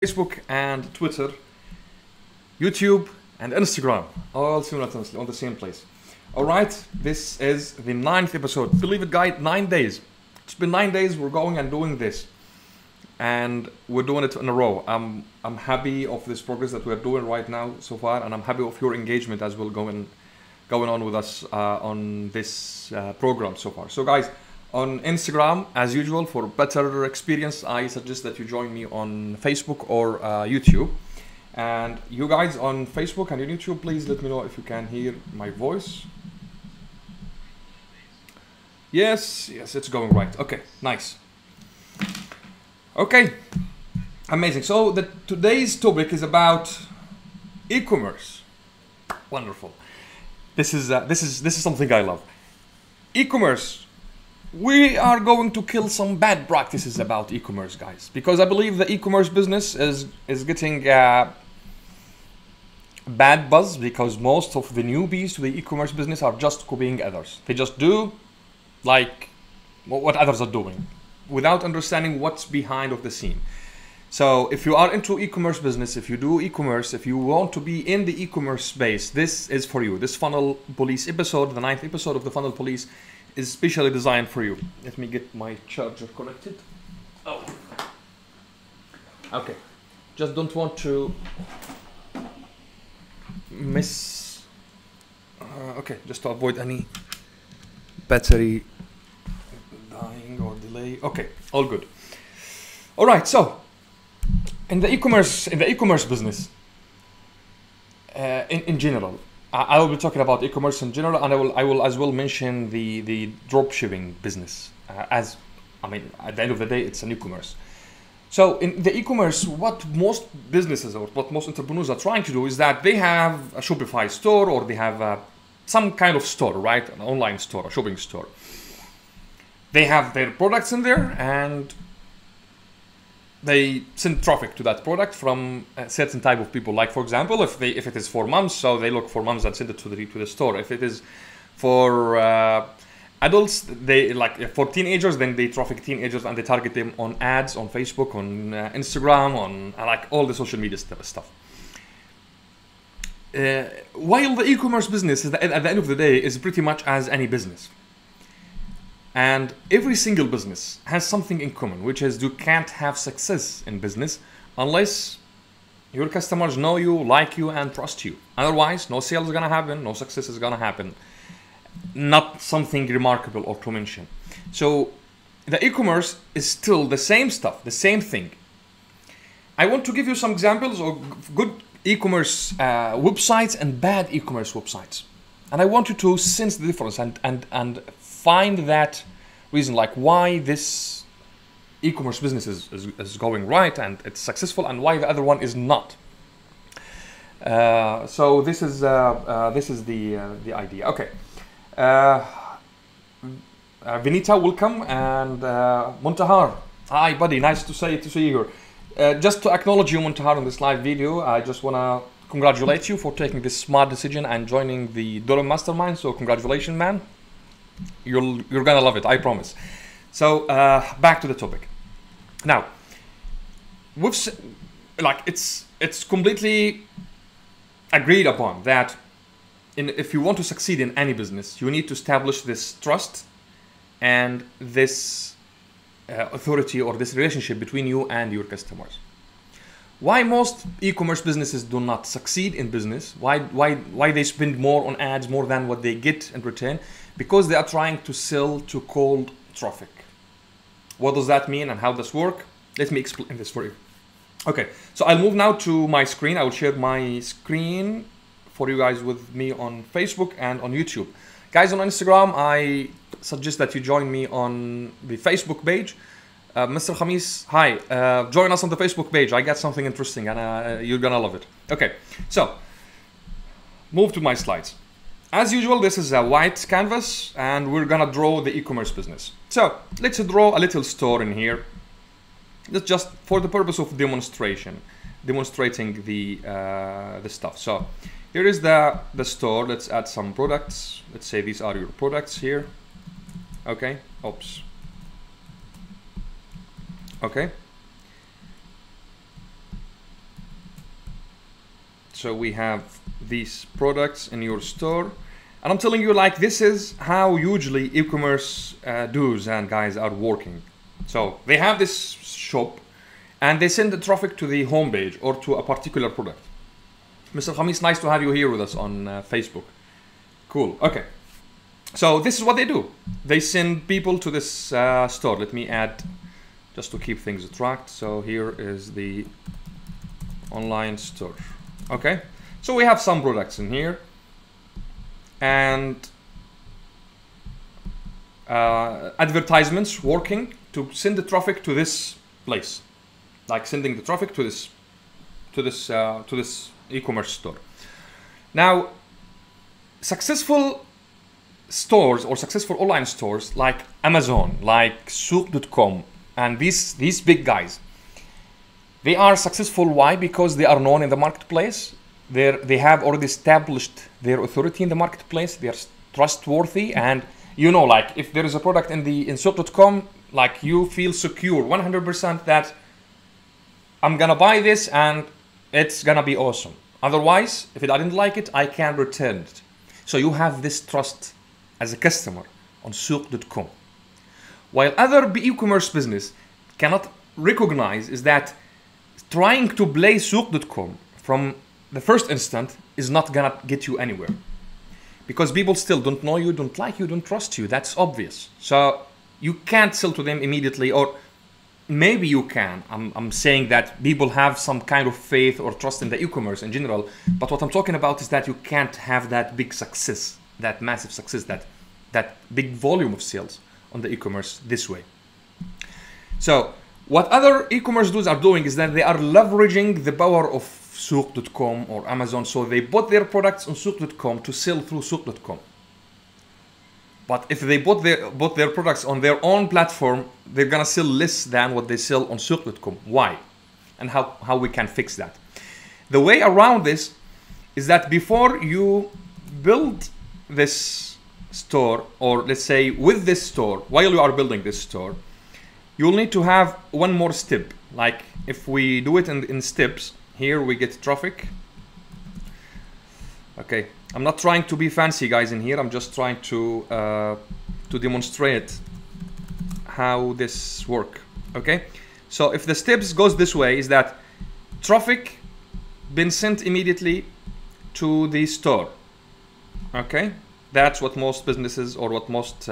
Facebook and Twitter, YouTube and Instagram, all simultaneously on the same place. All right, this is the 9th episode. Believe it, guys, 9 days. It's been 9 days. We're going and doing this, and we're doing it in a row. I'm happy of this progress that we're doing right now so far, and I'm happy of your engagement as well going on with us on this program so far. So, guys, on Instagram, as usual, for better experience, I suggest that you join me on Facebook or YouTube. And you guys on Facebook and on YouTube, please let me know if you can hear my voice. Yes, it's going right. Okay, nice. Okay, amazing. So today's topic is about e-commerce. Wonderful. This is something I love. E-commerce. We are going to kill some bad practices about e-commerce, guys, because I believe the e-commerce business is getting bad buzz because most of the newbies to the e-commerce business are just copying others. They just do like what others are doing without understanding what's behind of the scene. So if you are into e-commerce business, if you do e-commerce, if you want to be in the e-commerce space, this is for you. This Funnel Police episode, the 9th episode of the Funnel Police, is specially designed for you. Let me get my charger connected. Oh. Okay. Just don't want to miss. Okay, just to avoid any battery dying or delay. Okay, all good. All right. So, in the e-commerce business, in general, I will be talking about e-commerce in general, and I will as well mention the drop shipping business. At the end of the day, it's an e-commerce. So in the e-commerce, what most businesses or what most entrepreneurs are trying to do is that they have a Shopify store, or they have some kind of store, right? An online store, a shopping store. They have their products in there, and they send traffic to that product from a certain type of people. Like, for example, if it is for moms, so they look for moms and send it to the store. If it is for adults, they for teenagers, then they traffic teenagers and they target them on ads on Facebook, on Instagram, on like all the social media stuff. While the e-commerce business at the end of the day is pretty much as any business. And every single business has something in common, which is you can't have success in business unless your customers know you, like you, and trust you. Otherwise, no sales is gonna happen, no success is gonna happen. Not something remarkable or to mention. So the e-commerce is still the same stuff, the same thing. I want to give you some examples of good e-commerce websites and bad e-commerce websites. And I want you to sense the difference and find that reason, like why this e-commerce business is going right and it's successful, and why the other one is not. So this is the idea. Okay, Vinita, welcome, and Muntahar, hi buddy, nice to see you here. Just to acknowledge you, Muntahar, on this live video, I just wanna congratulate you for taking this smart decision and joining the Durham Mastermind. So congratulations, man. You're gonna love it, I promise. So back to the topic. Now, it's completely agreed upon that if you want to succeed in any business, you need to establish this trust and this authority, or this relationship between you and your customers. Why most e-commerce businesses do not succeed in business? Why they spend more on ads more than what they get in return? Because they are trying to sell to cold traffic. What does that mean and how does this work? Let me explain this for you. Okay, so I'll move now to my screen. I will share my screen for you guys with me on Facebook and on YouTube. Guys, on Instagram, I suggest that you join me on the Facebook page. Mr. Khamis, hi, join us on the Facebook page. I got something interesting and you're gonna love it. Okay, so move to my slides. As usual, this is a white canvas and we're gonna draw the e-commerce business. So let's draw a little store in here. That's just for the purpose of demonstrating the stuff. So here is the store. Let's add some products. Let's say these are your products here. Okay, oops. Okay. So we have these products in your store. And I'm telling you, like, this is how usually e-commerce do's and guys are working. So they have this shop and they send the traffic to the homepage or to a particular product. Mr. Khamis, nice to have you here with us on Facebook. Cool. Okay. So this is what they do. They send people to this store. Let me add, just to keep things tracked. So here is the online store. Okay. So we have some products in here. And advertisements working to send the traffic to this place, like sending the traffic to this e-commerce store. Now, successful stores or successful online stores like Amazon, like Souq.com, and these big guys, they are successful. Why? Because they are known in the marketplace. They have already established their authority in the marketplace. They are trustworthy, and you know, like if there is a product in Souq.com, like you feel secure 100% that I'm gonna buy this and it's gonna be awesome. Otherwise, if I didn't like it, I can return it. So you have this trust as a customer on Souq.com. While other e-commerce business cannot recognize is that trying to play Souq.com from the first instant is not gonna get you anywhere, because people still don't know you, don't like you, don't trust you. That's obvious. So you can't sell to them immediately, or maybe you can. I'm saying that people have some kind of faith or trust in the e-commerce in general, but what I'm talking about is that you can't have that big success, that massive success, that big volume of sales on the e-commerce this way. So what other e-commerce dudes are doing is that they are leveraging the power of Souq.com or Amazon. So they bought their products on Souq.com to sell through Souq.com. But if they bought their products on their own platform, they're gonna sell less than what they sell on Souq.com. Why? And how we can fix that? The way around this is that before you build this store, or let's say with this store, while you are building this store, you'll need to have one more step. Like if we do it in steps, here we get traffic. Okay, I'm not trying to be fancy, guys, in here. I'm just trying to demonstrate how this works. Okay, so if the steps goes this way, is that traffic been sent immediately to the store. Okay, that's what most businesses, or what most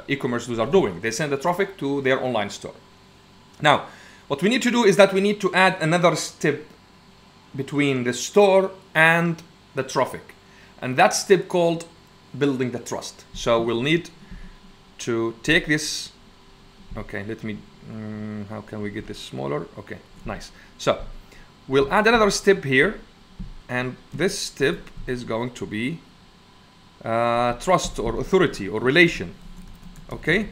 e-commerce dudes are doing. They send the traffic to their online store. Now, what we need to do is that we need to add another step between the store and the traffic, and that step called building the trust. So we'll need to take this. Okay, let me, how can we get this smaller? Okay, nice. So we'll add another step here, and this step is going to be trust or authority or relation. Okay,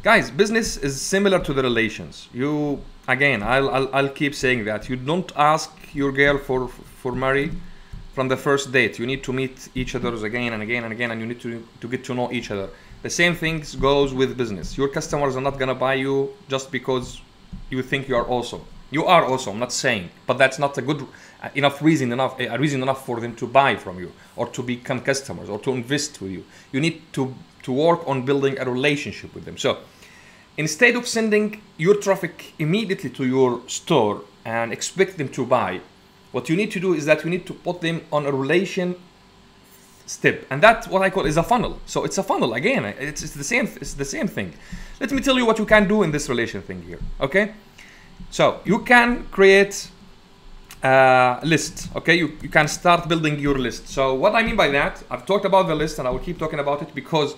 guys, business is similar to the relations. You, again, I'll keep saying that you don't ask your girl for marry from the first date. You need to meet each other again and again and again, and you need to get to know each other. The same thing goes with business. Your customers are not gonna buy you just because you think you are awesome. You are awesome, I'm not saying, but that's not a good enough reason enough for them to buy from you, or to become customers, or to invest with you. You need to work on building a relationship with them. So instead of sending your traffic immediately to your store and expect them to buy, what you need to do is that you need to put them on a relation step, and that's what I call is a funnel. So it's a funnel again. It's the same thing. Let me tell you what you can do in this relation thing here. Okay, so you can create a list. Okay, you can start building your list. So what I mean by that, I've talked about the list, and I will keep talking about it because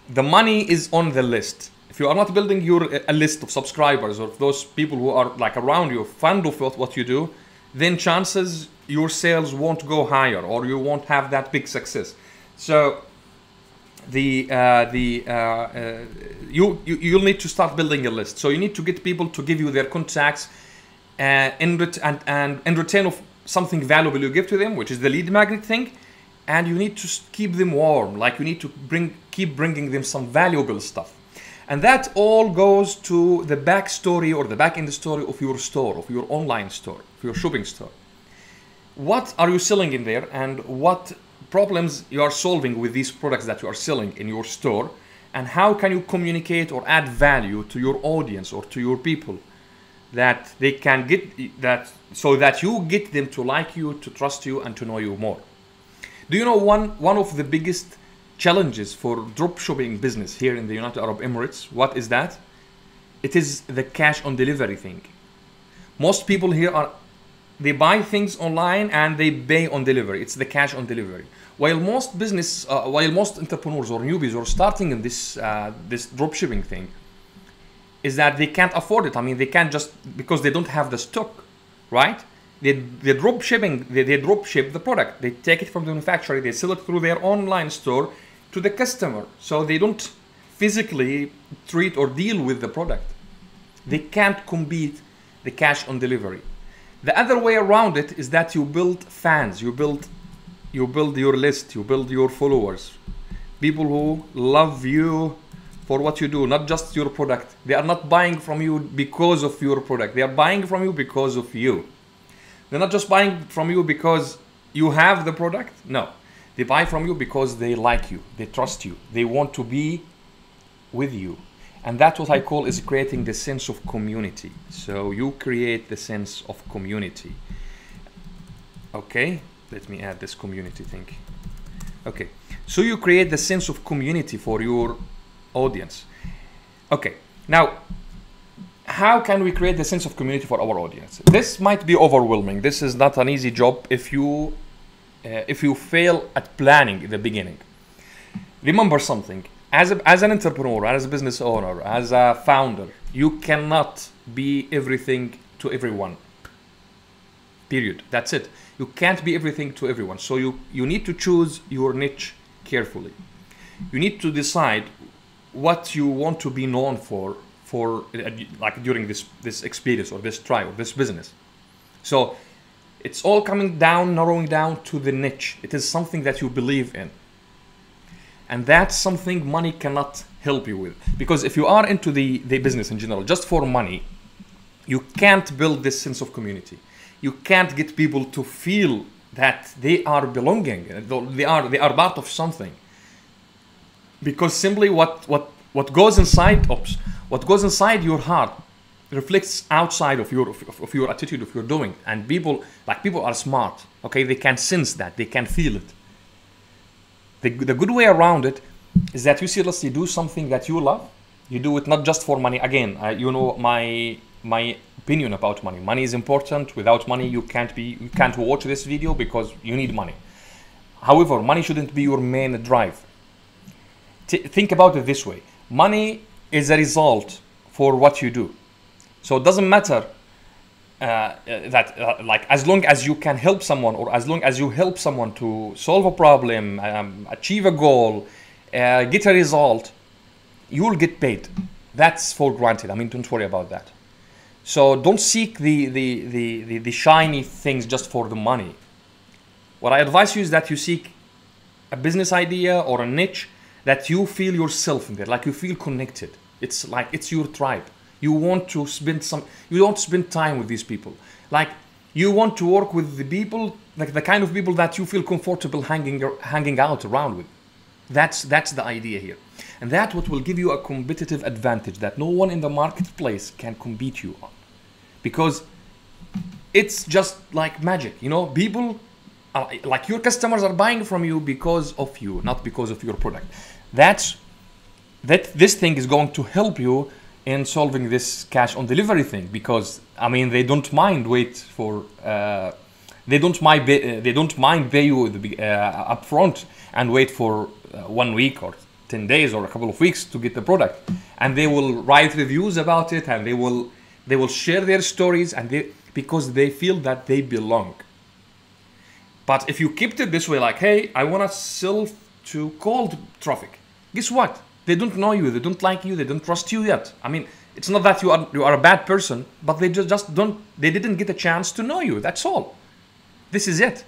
the money is on the list. If you are not building a list of subscribers, or those people who are like around you, fond of what you do, then chances your sales won't go higher, or you won't have that big success. So you'll need to start building a list. So you need to get people to give you their contacts, in return of something valuable you give to them, which is the lead magnet thing. And you need to keep them warm. Like you need to keep bringing them some valuable stuff. And that all goes to the backstory or the back end story of your store, of your online store, of your shopping store. what are you selling in there and what problems you are solving with these products that you are selling in your store, and how can you communicate or add value to your audience or to your people that they can get that, so that you get them to like you, to trust you, and to know you more. Do you know one of the biggest challenges for dropshipping business here in the United Arab Emirates? What is that? It is the cash on delivery thing. Most people here they buy things online and they pay on delivery. It's the cash on delivery. While most entrepreneurs or newbies or starting in this dropshipping thing, is that they can't afford it. I mean, they can't just, because they don't have the stock, right? They drop ship the product. They take it from the manufacturer, they sell it through their online store to the customer. So they don't physically treat or deal with the product. They can't compete the cash on delivery. The other way around it is that you build fans, you build your list, you build your followers, people who love you for what you do, not just your product. They are not buying from you because of your product. They are buying from you because of you. They're not just buying from you because you have the product. No, they buy from you because they like you, they trust you, they want to be with you. And that's what I call is creating the sense of community. So you create the sense of community. Okay, let me add this community thing. Okay, so you create the sense of community for your audience. Okay, now how can we create the sense of community for our audience? This might be overwhelming. This is not an easy job if you fail at planning in the beginning. Remember something. As an entrepreneur, as a business owner, as a founder, you cannot be everything to everyone. Period. That's it. You can't be everything to everyone. So you need to choose your niche carefully. You need to decide what you want to be known for like during this experience or this trial, this business. So it's all coming down, narrowing down to the niche. It is something that you believe in. And that's something money cannot help you with. Because if you are into the business in general, just for money, you can't build this sense of community. You can't get people to feel that they are belonging, they are part of something. Because simply what goes inside your heart reflects outside of your attitude, of your doing. And people are smart, okay? They can sense that, they can feel it. The good way around it is that you seriously do something that you love. You do it not just for money. Again, you know my opinion about money. Money is important. Without money, you can't watch this video because you need money. However, money shouldn't be your main drive. Think about it this way. Money is a result for what you do. So it doesn't matter like as long as you can help someone, or as long as you help someone to solve a problem, achieve a goal, get a result, you will get paid. That's for granted. I mean, don't worry about that. So don't seek the shiny things just for the money. What I advise you is that you seek a business idea or a niche that you feel yourself in there, like you feel connected. It's like it's your tribe. You want to spend time with these people. Like you want to work with the people, like the kind of people that you feel comfortable hanging out around with. That's the idea here. And that's what will give you a competitive advantage that no one in the marketplace can compete you on. Because it's just like magic, you know, people, like your customers are buying from you because of you, not because of your product. This thing is going to help you in solving this cash on delivery thing, because I mean they don't mind they don't mind pay you upfront and wait for 1 week or 10 days or a couple of weeks to get the product, and they will write reviews about it, and they will share their stories, and because they feel that they belong. But if you kept it this way, like, hey, I want to sell to cold traffic, guess what? They don't know you, they don't like you, they don't trust you yet. I mean, it's not that you are a bad person, but they they didn't get a chance to know you, that's all. This is it.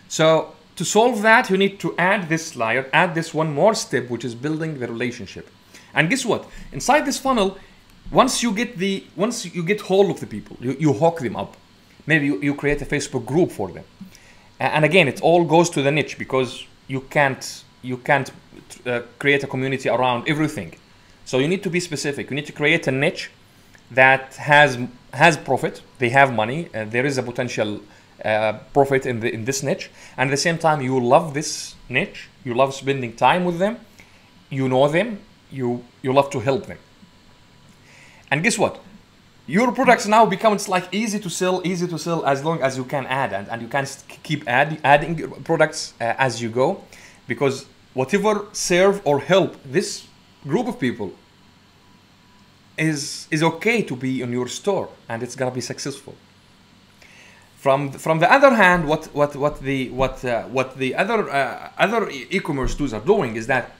So to solve that, you need to add this layer, add this one more step, which is building the relationship. And guess what? Inside this funnel, once you get hold of the people, you hook them up. Maybe you create a Facebook group for them. And again, it all goes to the niche, because you can't create a community around everything. So you need to be specific. You need to create a niche that has profit. They have money, and there is a potential profit in this niche. And at the same time, you love this niche. You love spending time with them. You know them. You love to help them. And guess what? Your products now become, it's like easy to sell as long as you can add, and you can keep adding products as you go, because whatever serve or help this group of people is okay to be in your store, and it's gonna be successful. From the other hand, what the other e-commerce tools are doing is that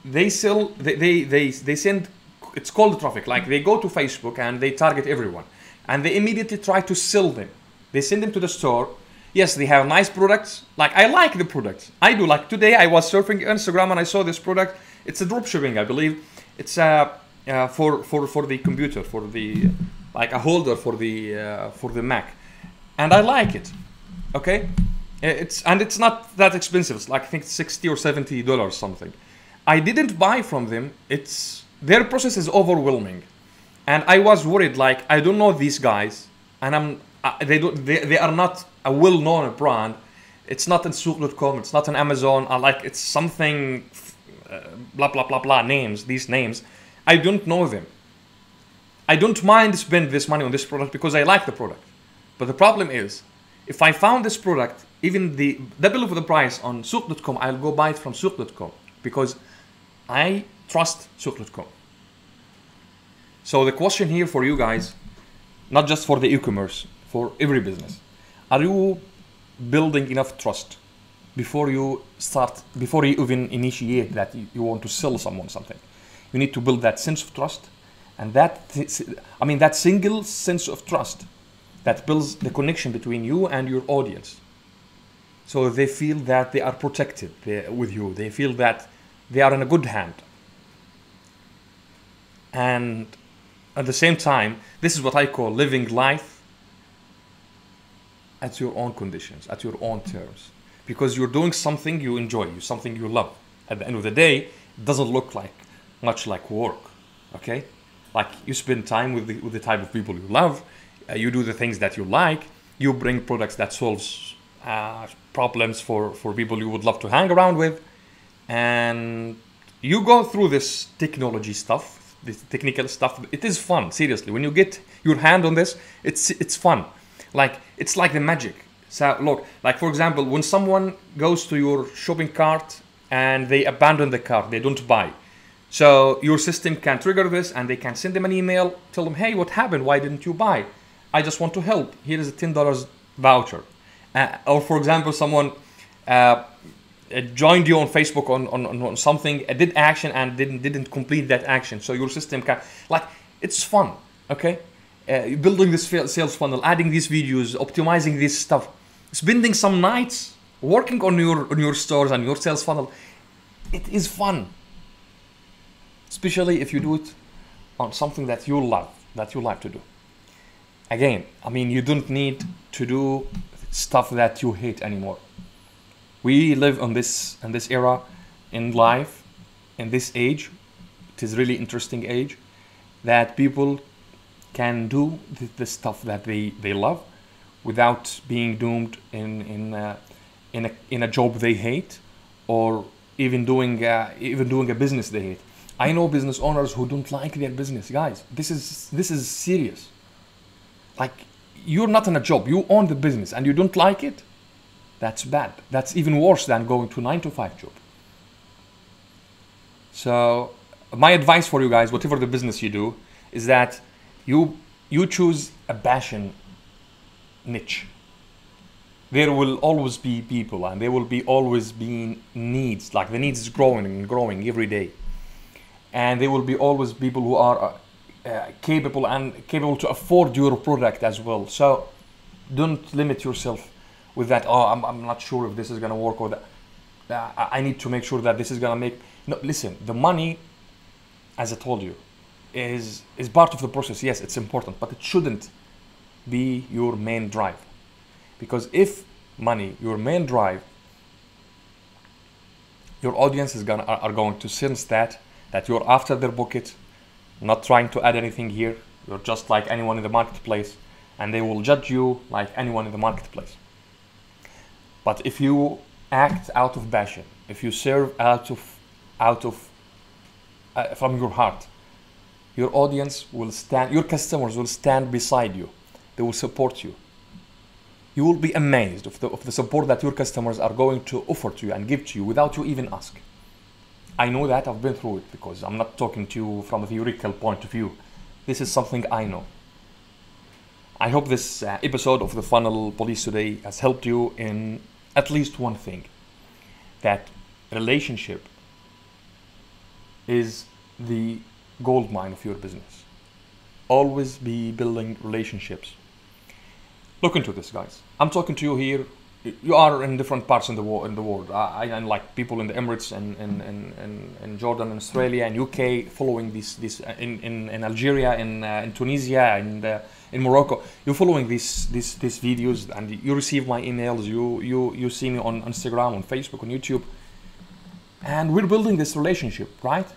they send, it's called traffic. Like, they go to Facebook and they target everyone, and they immediately try to sell them. They send them to the store. Yes, they have nice products. Like, I like the products. I do. Like, today I was surfing Instagram and I saw this product. It's a drop shipping, I believe. It's for the computer, for the, like, a holder for the Mac, and I like it. Okay, it's not that expensive. It's like, I think $60 or $70 something. I didn't buy from them. Their process is overwhelming, and I was worried. Like, I don't know these guys, and they are not a well-known brand. It's not in Souq.com. It's not on Amazon. It's something blah blah blah blah names. These names, I don't know them. I don't mind spend this money on this product because I like the product. But the problem is, if I found this product, even the double of the price on Souq.com, I'll go buy it from Souq.com because I trust Souq.com. So the question here for you guys, not just for the e-commerce, for every business, are you building enough trust before you even initiate that you want to sell someone something? You need to build that sense of trust, and that single sense of trust that builds the connection between you and your audience. So they feel that they are protected with you. They feel that they are in a good hand. And at the same time, this is what I call living life at your own conditions, at your own terms. Because you're doing something you enjoy, something you love. At the end of the day, it doesn't look much like work, okay? Like, you spend time with the type of people you love, you do the things that you like, you bring products that solves problems for people you would love to hang around with, and you go through this technology stuff, this technical stuff. It is fun, seriously. When you get your hand on this, it's fun. Like, it's like the magic. So look, like, for example, when someone goes to your shopping cart and they abandon the cart, they don't buy. So your system can trigger this, and they can send them an email, tell them, hey, what happened? Why didn't you buy? I just want to help. Here is a $10 voucher. Or for example, someone joined you on Facebook on something, did action and didn't complete that action. So your system can, like, it's fun, okay? Building this sales funnel, adding these videos, optimizing this stuff, spending some nights working on your stores and your sales funnel. It is fun, especially if you do it on something that you love, that you like to do. Again, I mean, you don't need to do stuff that you hate anymore. We live in this era in life, in this age. It is really interesting age that people can do the stuff that they love without being doomed in a job they hate, or even doing a business they hate. I know business owners who don't like their business. Guys, this is serious. Like, you're not in a job, you own the business and you don't like it. That's bad. That's even worse than going to a 9-to-5 job. So my advice for you guys, whatever the business you do, is that you choose a passion niche. There will always be people, and there will be always be needs. Like, the needs is growing and growing every day, and there will be always people who are capable to afford your product as well. So don't limit yourself with that. Oh, I'm not sure if this is gonna work, or that I need to make sure that this is gonna make. No, listen. The money, as I told you, is part of the process. Yes, it's important, but it shouldn't be your main drive. Because if money, your main drive, your audience are going to sense that you're after their bucket, not trying to add anything here. You're just like anyone in the marketplace, and they will judge you like anyone in the marketplace. But if you act out of passion, if you serve from your heart, your audience will stand, your customers will stand beside you. They will support you. You will be amazed of the support that your customers are going to offer to you and give to you without you even ask. I know that, I've been through it, because I'm not talking to you from a theoretical point of view. This is something I know. I hope this episode of the Funnel Police today has helped you in at least one thing, that relationship is the gold mine of your business. Always be building relationships. Look into this, guys. I'm talking to you here. You are in different parts in the world. I like people in the Emirates and in Jordan and Australia and UK, following this in Algeria, in Tunisia, and in Morocco. You're following these videos, and you receive my emails. You see me on Instagram, on Facebook, on YouTube, and we're building this relationship, right?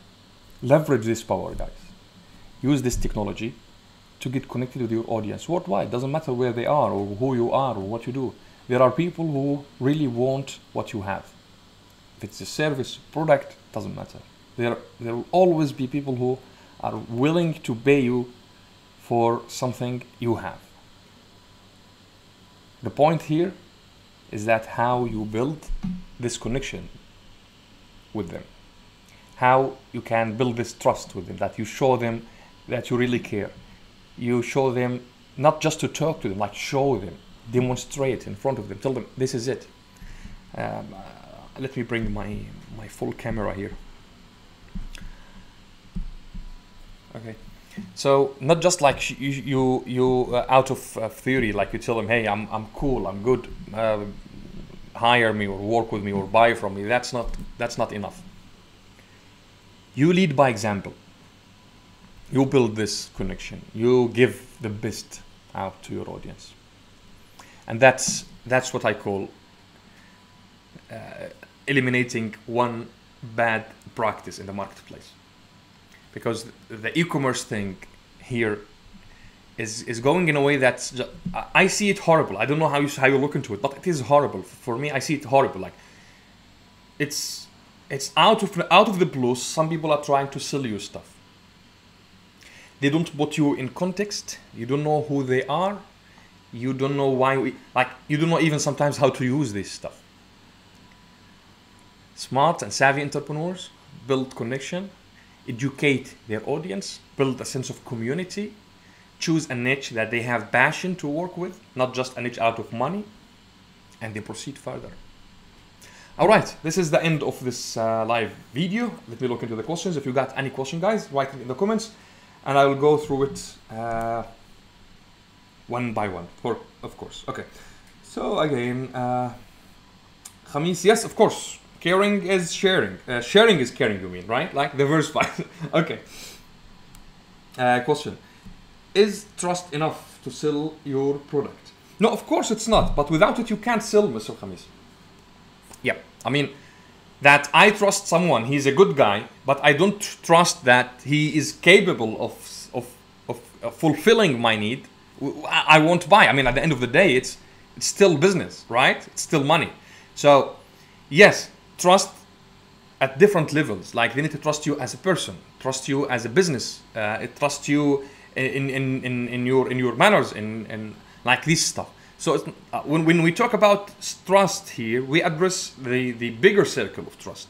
Leverage this power, guys. Use this technology to get connected with your audience worldwide. Doesn't matter where they are or who you are or what you do. There are people who really want what you have. If it's a service, product, doesn't matter. There will always be people who are willing to pay you for something you have. The point here is that how you build this connection with them. How you can build this trust with them, that you show them that you really care. You show them, not just to talk to them, like show them, demonstrate in front of them, tell them this is it. Let me bring my full camera here. Okay, so not just like you out of theory, like you tell them, hey, I'm cool, I'm good, hire me or work with me or buy from me. That's not enough. You lead by example. You build this connection. You give the best out to your audience, and that's what I call eliminating one bad practice in the marketplace. Because the e-commerce thing here is going in a way that's just, I see it horrible. I don't know how you look into it, but it is horrible for me. I see it horrible. Like it's out of the blue. Some people are trying to sell you stuff. They don't put you in context. You don't know who they are. You don't know why. You don't know even sometimes how to use this stuff. Smart and savvy entrepreneurs build connection, educate their audience, build a sense of community, choose a niche that they have passion to work with, not just a niche out of money, and they proceed further. All right, this is the end of this live video. Let me look into the questions. If you got any question, guys, write it in the comments, and I will go through it one by one, of course. Okay, so again, Khamis, yes, of course. Caring is sharing. Sharing is caring, you mean, right? Like the verse 5. Okay. Question. Is trust enough to sell your product? No, of course it's not. But without it, you can't sell, Mr. Khamis. Yeah. I mean, that I trust someone, he's a good guy, but I don't trust that he is capable of fulfilling my need. I won't buy. I mean, at the end of the day, it's still business, right? It's still money. So, yes. Trust at different levels. Like they need to trust you as a person, trust you as a business, trust you in your manners, in like this stuff. So it's, when we talk about trust here, we address the bigger circle of trust,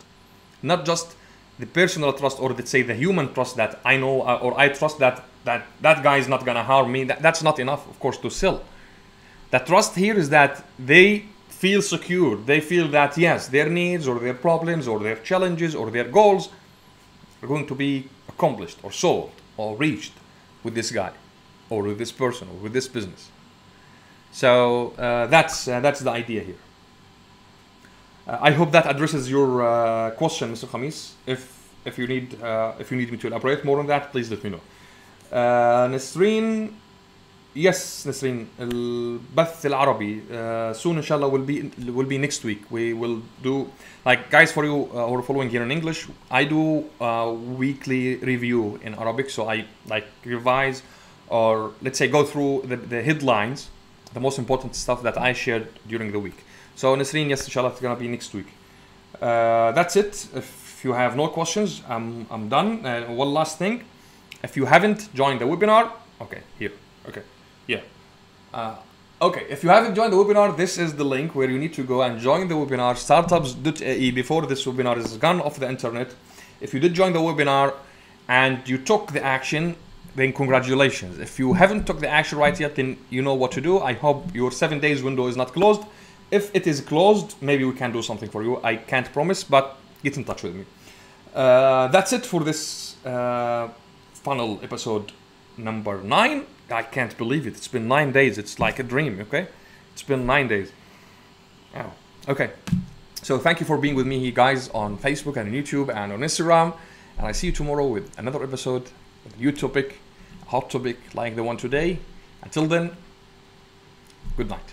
not just the personal trust, or let's say the human trust that I know or I trust that guy is not gonna harm me. That's not enough, of course, to sell. The trust here is that they feel secure. They feel that yes, their needs or their problems or their challenges or their goals are going to be accomplished or solved or reached with this guy or with this person or with this business. So that's the idea here. I hope that addresses your question, Mr. Khamis. If you need me to elaborate more on that, please let me know. Nasreen Yes, Nasreen, البث العربي soon inshallah will be next week. We will do, like, guys, for you who are following here in English, I do weekly review in Arabic, so I like revise, or let's say go through the headlines, the most important stuff that I shared during the week. So Nasreen, yes, inshallah, it's gonna be next week. That's it. If you have no questions, I'm done. One last thing, if you haven't joined the webinar, okay, here, okay. Yeah. Okay, if you haven't joined the webinar, this is the link where you need to go and join the webinar, startups.ae, before this webinar is gone off the internet. If you did join the webinar and you took the action, then congratulations. If you haven't took the action right yet, then you know what to do. I hope your 7 days window is not closed. If it is closed, maybe we can do something for you. I can't promise, but get in touch with me. That's it for this funnel episode number 9. I can't believe it. It's been 9 days. It's like a dream, okay? It's been 9 days. Oh, okay. So thank you for being with me, guys, on Facebook and YouTube and on Instagram. And I see you tomorrow with another episode, with a new topic, a hot topic like the one today. Until then, good night.